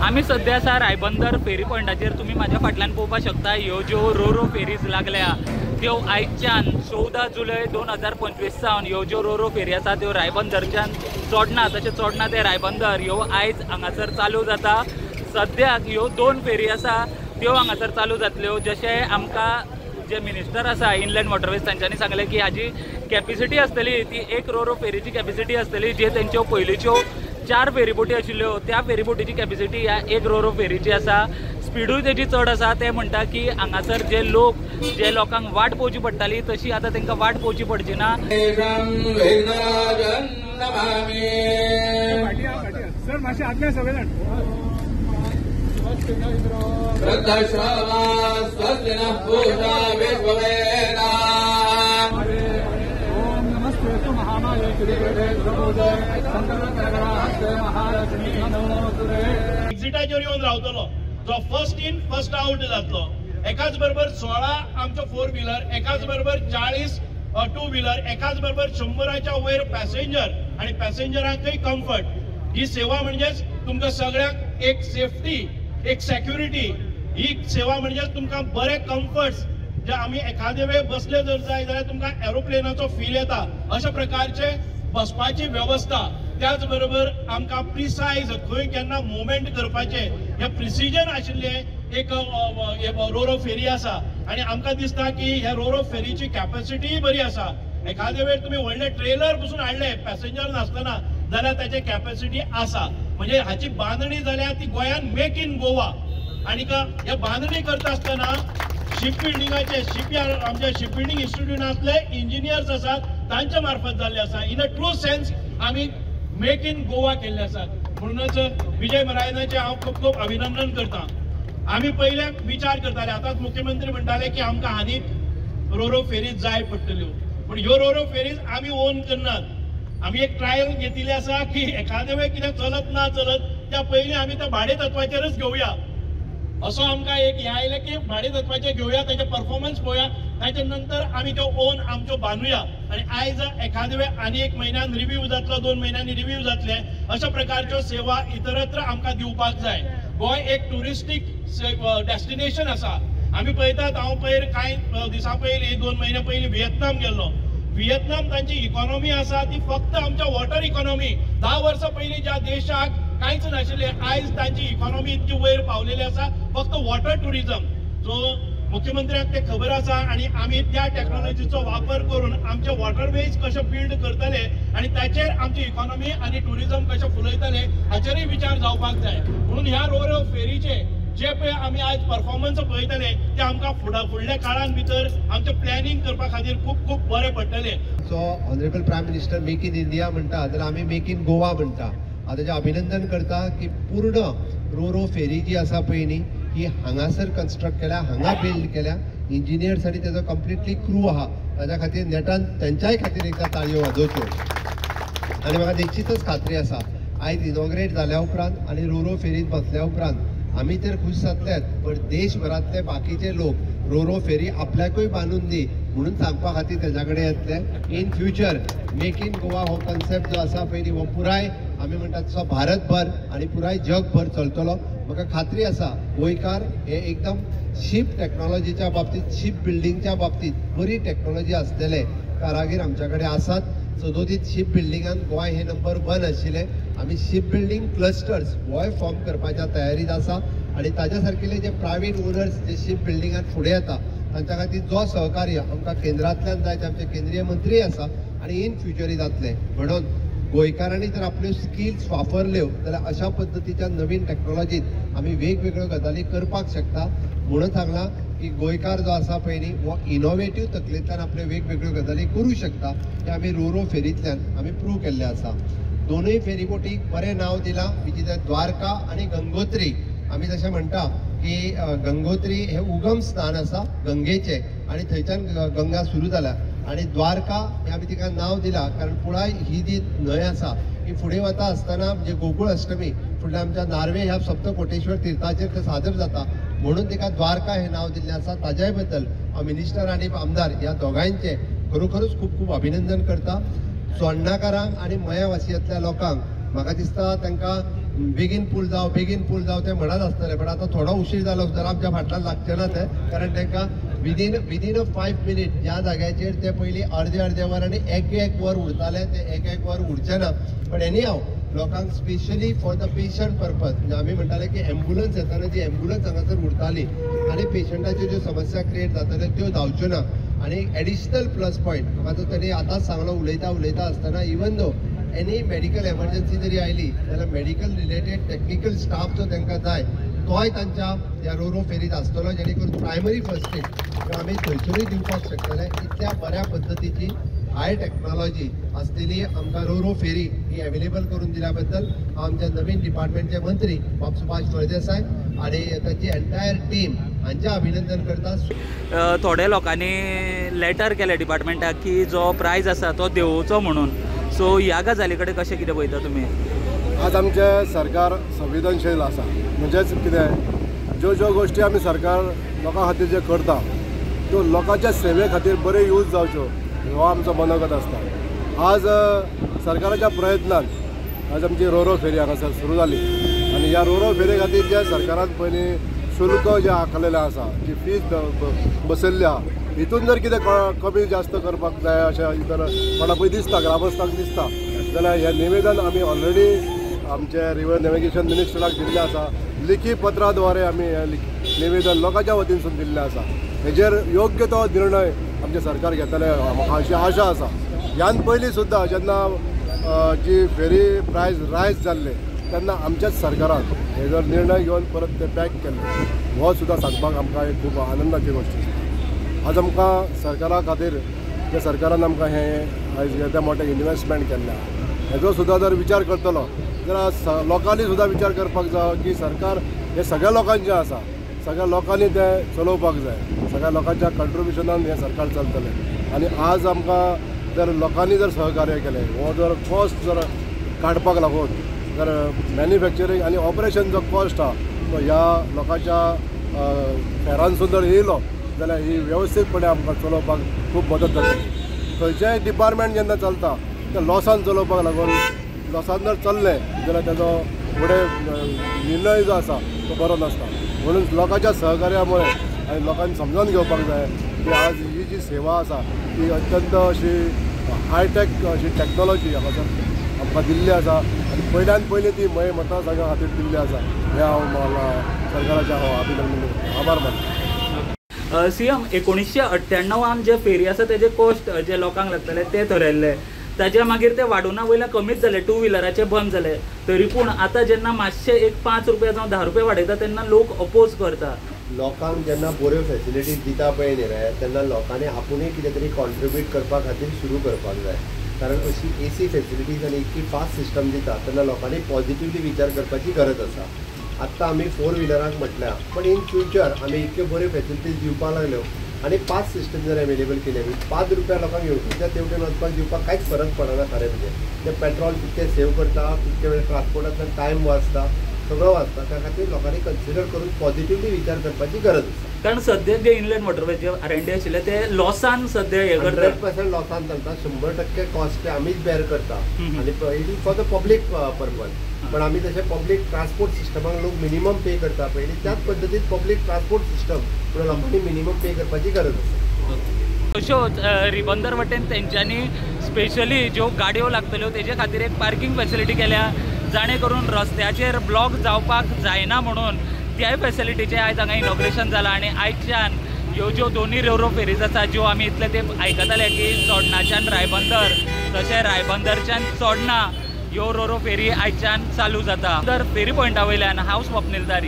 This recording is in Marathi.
आम्ही सध्या आसा रायबंदर फेरी पॉयंटाचेर तुम्ही माझ्या फाटल्यान पळोवपाक शकता ह्यो ज्यो रोरो फेरीज लागल्या त्यो आयच्यान 14 जुलय 2025 सावन ह्यो ज्यो रोरो फेरी आसा त्यो रायबंदरच्यान चोडना तशें चोडना ते रायबंदर ह्यो आयज हांगासर चालू जाता। सद्याक ह्यो 2 फेरी आसा त्यो हांगासर चालू जातल्यो। जशें आमकां जे मिनिस्टर आसा इनलँड वॉटरवेज तांच्यांनी सांगलें की हाजी कॅपिसिटी आसतली ती 1 रोरो फेरीची कॅपिसिटी आसतली जे तेंच्यो पयलींच्यो 4 फेरीबोटी आशिल्ल्यो त्या फेरीबोटीची कॅपिसिटी ह्या 1 रोरो फेरीची आसा। स्पिडूय तेजी चड आसा। ते म्हणटा की हांगासर जे लोकांक वाट पळोवची पडटाली तशी आतां तांकां वाट पळोवची पडची ना। सर मातशें आदले सगळे जाण एक्झिटाचेर येवन रावतलो जो फर्स्ट इन फर्स्ट आउट जातलो। एकाच बरोबर 16 आमच्यो 4 व्हीलर, एकाच बरोबर 40 2 व्हीलर, एकाच बरोबर 100च्या वयर पॅसेंजर आणि पॅसेंजरांकय कम्फर्ट। ही सेवा म्हणजेच तुमकां सगळ्यांक एक सेफ्टी एक सेक्युरिटी। ही सेवा म्हणजेच तुमकां बरे कम्फर्ट्स जे आमी एखादे वेळ बसले जर जाय जाल्यार तुमकां एरोप्लेनाचो फील येता अशा प्रकारचे बसपाची व्यवस्था। त्याच बरोबर आमकां प्रिसायज खंय केन्ना मुवमेंट करपाचे हे प्रिसिजन आशिल्ले एक रोरो फेरी आसा आणि आमकां दिसता की ह्या रोरो फेरीची कॅपॅसिटी बरी आसा। एखादे वेळ तुम्ही व्हडले ट्रेलर बसून हाडले पॅसेंजर नासतना जाल्यार ताची कॅपॅसिटी आसा। म्हणजे हाची बांदणी जाल्या ती गोंयान मेक इन गोवा। आणि हे बांदणी करता आसतना शिप बिल्डिंगाचे शिपयार्ड आमचे शिप बिल्डिंग इन्स्टिट्यूटांतले इंजिनियर्स आसात तांच्या मार्फत जाल्ले आसा। इन अ ट्रू सेन्स आमी मेक इन गोवा केल्ले आसात। म्हणूनच विजय मरायनाचे हांव खूब खूब अभिनंदन करता। आमी पयले विचार करताले आतांच मुख्यमंत्री म्हणटाले की आमकां हानी रोरो फेरीज जाय पडटल्यो पण ह्यो रोरो फेरीज आमी ओन करनात। आमी एक ट्रायल घेतिल्ली आसा की एखादे वेळ कितें चलत ना चलत त्या पयलीं आमी त्या भाडे तत्वाचेरच घेवया असो आमकां एक हे आयलें की भाडे तत्वाचेर घेवया ताचे परफॉर्मन्स पळोवया ताचे नंतर आमी त्यो ओन आमच्यो बांदुया। आणि आयज एखादे वेळ आनी 1 म्हयन्यान रिव्ह्यू जातलो 2 म्हयन्यांनी रिव्ह्यू जातले अशा प्रकारच्यो सेवा इतरत्र आमकां दिवपाक जाय। गोंय एक टुरिस्टीक डेस्टिनेशन आसा। आमी पळयतात हांव पयर कांय दिसां पयलीं 2 म्हयने पयलीं व्हिएतनाम गेल्लो। व्हिएतनाम तांची इकॉनॉमी आसा ती फक्त आमच्या वॉटर इकॉनॉमी। 10 वर्सां पयलीं ज्या देशाक कांयच नाशिल्ले आयज तांची इकॉनॉमी इतकी वयर पावलेली आसा फक्त वॉटर टुरिझम। सो मुख्यमंत्र्याक ते खबर आसा आणि आमी त्या टेक्नॉलॉजीचो वापर करून आमचे वॉटरवेज कशे बिल्ड करतले आणि ताचेर आमची इकॉनॉमी आणि टुरिझम कशे फुलयतले हाचेरय विचार जावपाक जाय। म्हणून ह्या रोरो फेरीचे जे पळय आमी आज परफॉर्मन्स पळयतले ते आमकां फुडल्या काळान भितर आमचे प्लॅनिंग करपा खातीर खूब खूब बरें पडटले। So honourable prime minister make in India म्हणटा जाल्यार आमी मेक इन गोवा म्हणटा। हांव ताचें अभिनंदन करता की पूर्ण रोरो फेरी जी आसा पळय न्ही ही हांगासर कन्स्ट्रक्ट केल्या हांगा बिल्ड केल्या। इंजिनियर्स आनी तेजो कंप्लिटली क्रू आहा ताच्या खातीर नेटान तेंच्याय खातीर एकदा ताळयो वाजोवच्यो। आनी म्हाका निश्चितच खात्री आसा आयज इनॉग्रेट जाल्या उपरांत आनी रोरो फेरीत बसल्या उपरांत आमी तर खुश जातलेच पण देशभरातले बाकीचे लोक रोरो फेरी आपल्याकूय बांदून दी म्हणून सांगपा खातीर तेच्या कडेन येतले। In future make in Goa हो कन्सेप्ट जो आसा पळय हो पुराय आमी म्हणटा तसो भारतभर आनी पुराय जगभर चलतलो। म्हाका खात्री आसा गोंयकार हे एकदम शिप टेक्नॉलॉजीच्या बाबतींत शिप बिल्डिंगच्या बाबतींत बरी टेक्नॉलॉजी आसलेले कारागीर आमच्या कडेन आसात। सदोदीत शिप बिल्डिंगान गोंय हे नंबर 1 आशिल्ले। आमी ship building clusters Goa form करपाच्या तयारीत आसा आणि ताच्या सारकिले जे प्रायवेट ओनर्स जे शिप बिल्डिंगात फुडें येता तांच्या खातीर जो सहकार्य आमकां केंद्रांतल्यान जाय ते आमचे केंद्रीय मंत्री आसा आणि इन फ्युचरी जातले। म्हणून गोंयकारांनी जर आपल्यो स्किल्स वापरल्यो जाल्यार अशा पद्दतीच्या नवीन टेक्नॉलॉजीत आमी वेगवेगळ्यो गजाली करपाक शकता। म्हणून सांगलां की गोंयकार जो आसा पळय न्ही हो इनोवेटीव तकलेंतल्यान आपल्यो वेगवेगळ्यो गजाली करूं शकता ते आमी रोरो फेरींतल्यान आमी प्रूव केल्ले आसा। दोनूय फेरीबोटीक बरें नांव दिलां विच इज द्वारका आनी गंगोत्री। आमी जशें म्हणटा की गंगोत्री हे उगम स्थान आसा गंगेचे आणि थंयच्यान गंगा सुरू जाल्या आणि द्वारका हे आमी तिका नांव दिलां कारण पुराय ही जी न्हंय आसा ही फुडें वता आसतना म्हणजे गोकुळ अष्टमी फुडल्या आमच्या नार्वे ह्या सप्तकोटेश्वर तीर्थाचेर ते सादर जाता म्हणून तिका द्वारका हे नांव दिल्लें आसा। ताज्याय बद्दल हांव मिनिस्टर आनी आमदार ह्या दोगांयचे खरोखरूच खूब खूब अभिनंदन करता। चोडनाकारांक आनी मया वासियांतल्या लोकांक म्हाका दिसता तांकां बेगीन पूल जाव ते म्हणत आसतले, पण आता थोडो उशीर जालो सुद्दां आमच्या फाटल्यान लागचे ना ते, कारण तांकां विदीन 5 मिनिट ज्या जाग्याचेर ते पयलीं अर्दे वर आनी एक वर उरताले ते एक वर उरचे ना. पण एनी हांव लोकांक specially for the patient purpose, म्हणजे आमी म्हणटाले की एम्ब्युलन्स येताना जी एम्ब्युलन्स हांगासर उरताली आनी पेशंटाच्यो ज्यो समस्या क्रिएट जाताल्यो त्यो जावच्यो ना. आणि एडिशनल प्लस पॉयंट म्हाका ताणी आतांच सांगलो उलयता आसतना, even though any medical emergency जरी आयली जाल्यार मेडिकल रिलेटेड टेक्निकल स्टाफ जो तांकां जाय तोय तांच्या ह्या रोरो फेरीत आसतलो, जेणे करून प्रायमरी फर्स्ट एड आमी थंयसरूय दिवपाक शकतले. इतल्या बऱ्या पद्दतीची हाय टेक्नॉलॉजी आसलेली आमकां रोरो फेरी ही अवेलेबल करून दिल्या बद्दल आमच्या नवीन डिपार्टमेंटचे मंत्री बाब सुभाष फळदेसाय आणि ताची एंटायर टीम हांचे अभिनंदन करता. थोड्या लोकांनी लेटर केलें डिपार्टमेंटाक की जो प्रायज आसा तो देंवोवचो म्हणून. सो ह्या गजाली कडेन कशें कितें पळयता तुमी? आज आमचें सरकार संवेदनशील आसा, म्हणजेच कितें ज्यो गोश्टी आमी सरकार लोकां खातीर जे करता त्यो लोकांच्या सेवे खातीर बऱ्यो यूज जावच्यो हो आमचो मनोगत आसता. आज सरकाराच्या प्रयत्नान आज आमची रोरो फेरी हांगासर सुरू जाली आनी ह्या रोरो फेरी खातीर जे सरकारान पयलीं शुल्क जे आखलेलें आसा, जी फीज बसयल्ली आहा, हितून जर कितें कमी जास्त करपाक जाय अशें जर कोणाकूय दिसता, ग्रामस्थांक दिसता जाल्यार हें निवेदन आमी ऑलरेडी आमचे रिवर नॅव्हिगेशन मिनिस्टराक दिल्लें आसा. लिखी पत्राद्वारे आमी हें निवेदन लोकांच्या वतीनसून दिल्लें आसा. हेजेर योग्य तो निर्णय आमचे सरकार घेतले म्हाका अशी आशा आसा. ह्यान पयलीं सुद्दां जेन्ना जी फेरी प्रायस रायज जाल्ले तेन्ना आमच्याच सरकारान हे जर निर्णय घेवन परत ते बॅक केल्ले हो सुद्दां सांगपाक आमकां एक खूब आनंदाची गोश्ट आसा. आज आमकां सरकारा खातीर जे सरकारान आमकां हें आयज येदें मोठें इन्वेस्टमेंट केल्लें आहा हेजो सुद्दां जर विचार करतलो जाल्यार लोकांनी सुद्दां विचार करपाक जाय की सरकार हे सगळ्या लोकांचें आसा, सगळ्या लोकांनी तें चलोवपाक जाय, सगळ्या लोकांच्या कंट्रिब्युशनान हें सरकार चलतलें. आनी आज आमकां जर लोकांनी जर सहकार्य केलें, हो जर कॉस्ट जर काडपाक लागून जर मॅन्युफॅक्चरींग आनी ऑपरेशन जो कॉस्ट आहा तो ह्या लोकांच्या फेरांसून जर येयलो जाल्यार ही वेवस्थीतपणे आमकां चलोवपाक खूब मदत जातली. खंयचेंय डिपार्टमेंट जेन्ना चलता तें लॉसान चलोवपाक लागून लॉसान जर चल्लें जाल्यार तेजो फुडें निर्णय जो आसा तो बरो नासता. म्हणून लोकांच्या सहकार्या मुळे आनी लोकांनी समजून घेवपाक जाय की आज ही जी सेवा आसा ती अत्यंत अशी हायटेक अशी टॅक्नॉलॉजी हांगासर आमकां दिल्ली आसा आनी पयल्यान पयली ती मये मतदारसंघा खातीर दिल्ली आसा. हे हांव सरकाराचें हांव अभिनंदन करता, आभार मानता. सीएम 1998 जे फेरी आसा तेजे कॉस्ट जे लोकांक लागतले ते थरयल्ले, ताच्या मागीर ते वाडूना वयल्या कमीच जाले, 2 व्हिलराचे बंद जाले. तरी पूण आतां जेन्ना मातशे एक 5 रुपया जावं 10 रुपया वाडयता तेन्ना लोक अपोज करता. लोकांक जेन्ना बऱ्यो फॅसिलिटीज दिता पळय न्ही रे, तेन्ना लोकांनी आपुणूय कितें तरी कॉन्ट्रिब्यूट करपा खातीर सुरू करपाक जाय. कारण अशी AC फॅसिलिटीज आनी इतकी फास्ट सिस्टम दिता तेन्ना लोकांनी पॉझिटिव्हली विचार करपाची गरज आसा. आत्तां आमी 4 व्हिलराक म्हटल्या, पण इन फ्युचर आमी इतक्यो बऱ्यो फॅसिलिटीज दिवपाक लागल्यो आनी 5 सिस्टम जर अवेलेबल केले, 5 रुपया लोकांक येवच्या तेवटेन वचपाक दिवपाक कांयच फरक पडना. खरें म्हणजे ते पेट्रोल कितकें सेव करता, कितके वेळ ट्रान्सपोर्टांतल्यान टायम वाचता, सगळं वाचता. त्या खातीर लोकांनी कन्सिडर करून पॉझिटिव्हली विचार करपाची गरज आसा. कारण सद्या जे इनलँड वॉटरवे जे R&D आशिल्ले ते लॉसान सद्या हे करतात, 100% लॉसान चलता. 100% कॉस्ट ते आमीच बेर करता आनी it is for the public purpose. पण आमी तशें पब्लीक ट्रान्सपोर्ट सिस्टमाक लोक मिनिमम पे करता पयलीं, त्याच पद्दतीन पब्लीक ट्रान्सपोर्ट सिस्टम म्हणून लोकांनी मिनिमम पे करपाची गरज आसा. अश्यो रिबंदर वटेन तेंच्यांनी स्पेशली ज्यो गाडयो लागतल्यो तेजे खातीर एक पार्किंग फॅसिलिटी केल्या, जाणे करून रस्त्याचेर ब्लॉक जावपाक जायना म्हणून त्याय फॅसिलिटीचें आयज हांगा इनॉग्रेशन जालां. आनी आयजच्यान ह्यो ज्यो दोनूय रोरो फेरीज आसा ज्यो आमी इतले ते आयकताले की चोडणाच्यान रायबंदर तशें रायबंदरच्यान चोडणा ह्यो रोरो फेरी आयजच्यान चालू जाता. तर फेरी पॉयंटा वयल्यान हांव स्वप्नील दारी.